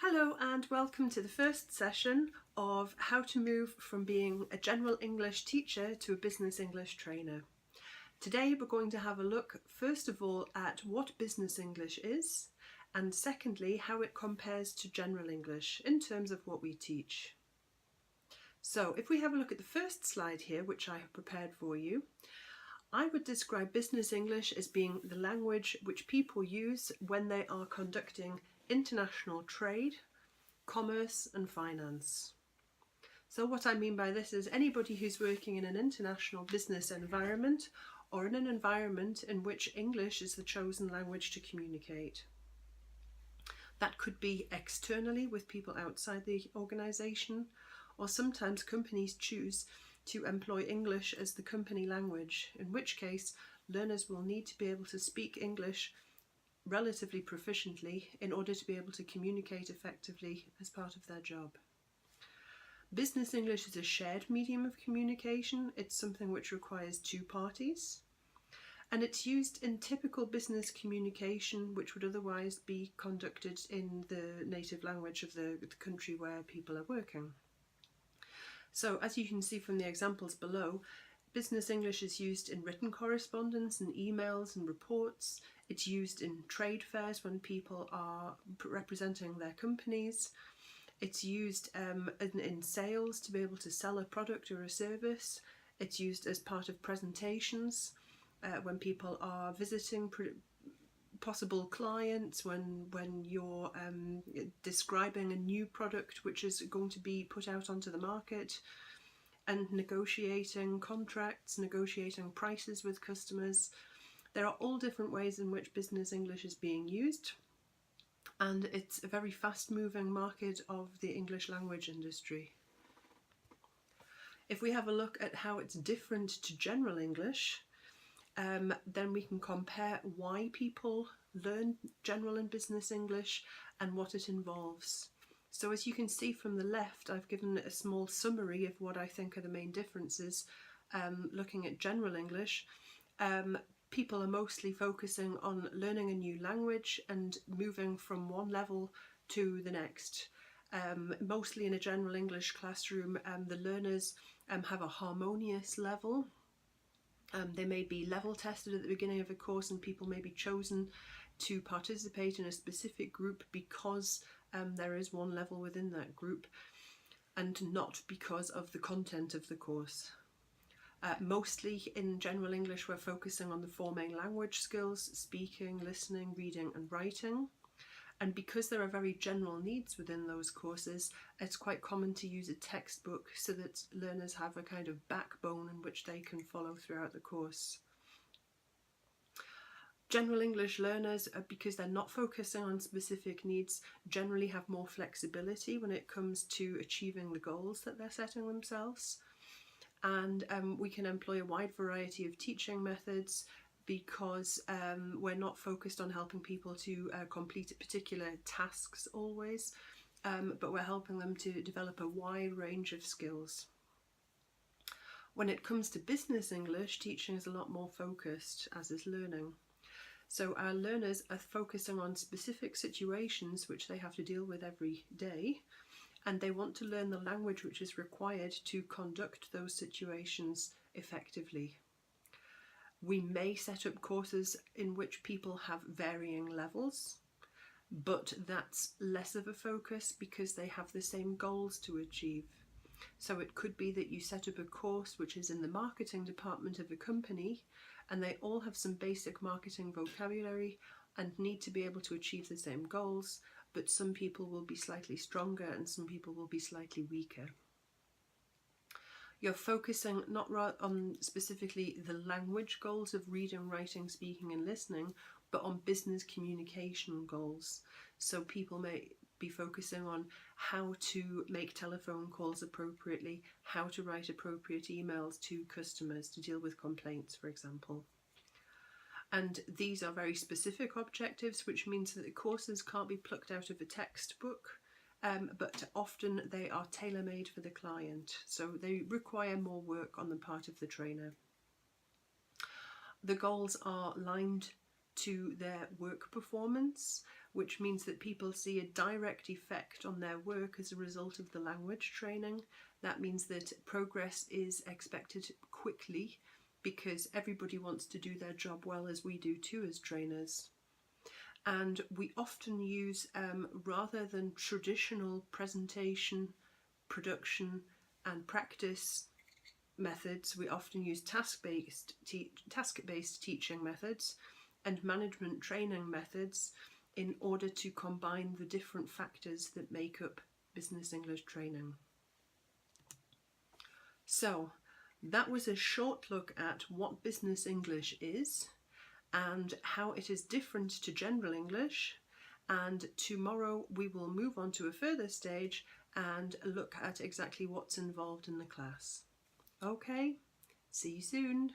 Hello and welcome to the first session of how to move from being a general English teacher to a business English trainer. Today we're going to have a look first of all at what business English is, and secondly how it compares to general English in terms of what we teach. So if we have a look at the first slide here, which I have prepared for you, I would describe business English as being the language which people use when they are conducting international trade, commerce and finance. So what I mean by this is anybody who's working in an international business environment or in an environment in which English is the chosen language to communicate. That could be externally with people outside the organisation, or sometimes companies choose to employ English as the company language, in which case learners will need to be able to speak English relatively proficiently in order to be able to communicate effectively as part of their job. Business English is a shared medium of communication. It's something which requires two parties, and it's used in typical business communication which would otherwise be conducted in the native language of the country where people are working. So as you can see from the examples below, business English is used in written correspondence and emails and reports. It's used in trade fairs when people are representing their companies. It's used in sales to be able to sell a product or a service. It's used as part of presentations when people are visiting possible clients, when you're describing a new product which is going to be put out onto the market, and negotiating contracts, negotiating prices with customers. There are all different ways in which business English is being used, and it's a very fast-moving market of the English language industry. If we have a look at how it's different to general English, then we can compare why people learn general and business English and what it involves. So as you can see from the left, I've given a small summary of what I think are the main differences. Looking at general English, people are mostly focusing on learning a new language and moving from one level to the next. Mostly in a general English classroom, the learners have a harmonious level. They may be level tested at the beginning of a course, and people may be chosen to participate in a specific group because there is one level within that group, and not because of the content of the course. Mostly in general English we're focusing on the four main language skills: speaking, listening, reading and writing. And because there are very general needs within those courses, it's quite common to use a textbook so that learners have a kind of backbone in which they can follow throughout the course. General English learners, because they're not focusing on specific needs, generally have more flexibility when it comes to achieving the goals that they're setting themselves. And we can employ a wide variety of teaching methods because we're not focused on helping people to complete particular tasks always, but we're helping them to develop a wide range of skills. When it comes to business English, teaching is a lot more focused, as is learning. So our learners are focusing on specific situations which they have to deal with every day, and they want to learn the language which is required to conduct those situations effectively. We may set up courses in which people have varying levels, but that's less of a focus because they have the same goals to achieve. So it could be that you set up a course which is in the marketing department of a company, and they all have some basic marketing vocabulary and need to be able to achieve the same goals, but some people will be slightly stronger and some people will be slightly weaker. You're focusing not on specifically the language goals of reading, writing, speaking and listening, but on business communication goals. So people may be focusing on how to make telephone calls appropriately, how to write appropriate emails to customers to deal with complaints, for example. And these are very specific objectives, which means that the courses can't be plucked out of a textbook, but often they are tailor-made for the client, so they require more work on the part of the trainer. The goals are lined to their work performance, which means that people see a direct effect on their work as a result of the language training. That means that progress is expected quickly because everybody wants to do their job well, as we do too as trainers. And we often use, rather than traditional presentation, production and practice methods, we often use task-based teaching methods and management training methods in order to combine the different factors that make up business English training. So that was a short look at what business English is and how it is different to general English, and tomorrow we will move on to a further stage and look at exactly what's involved in the class. Okay, see you soon.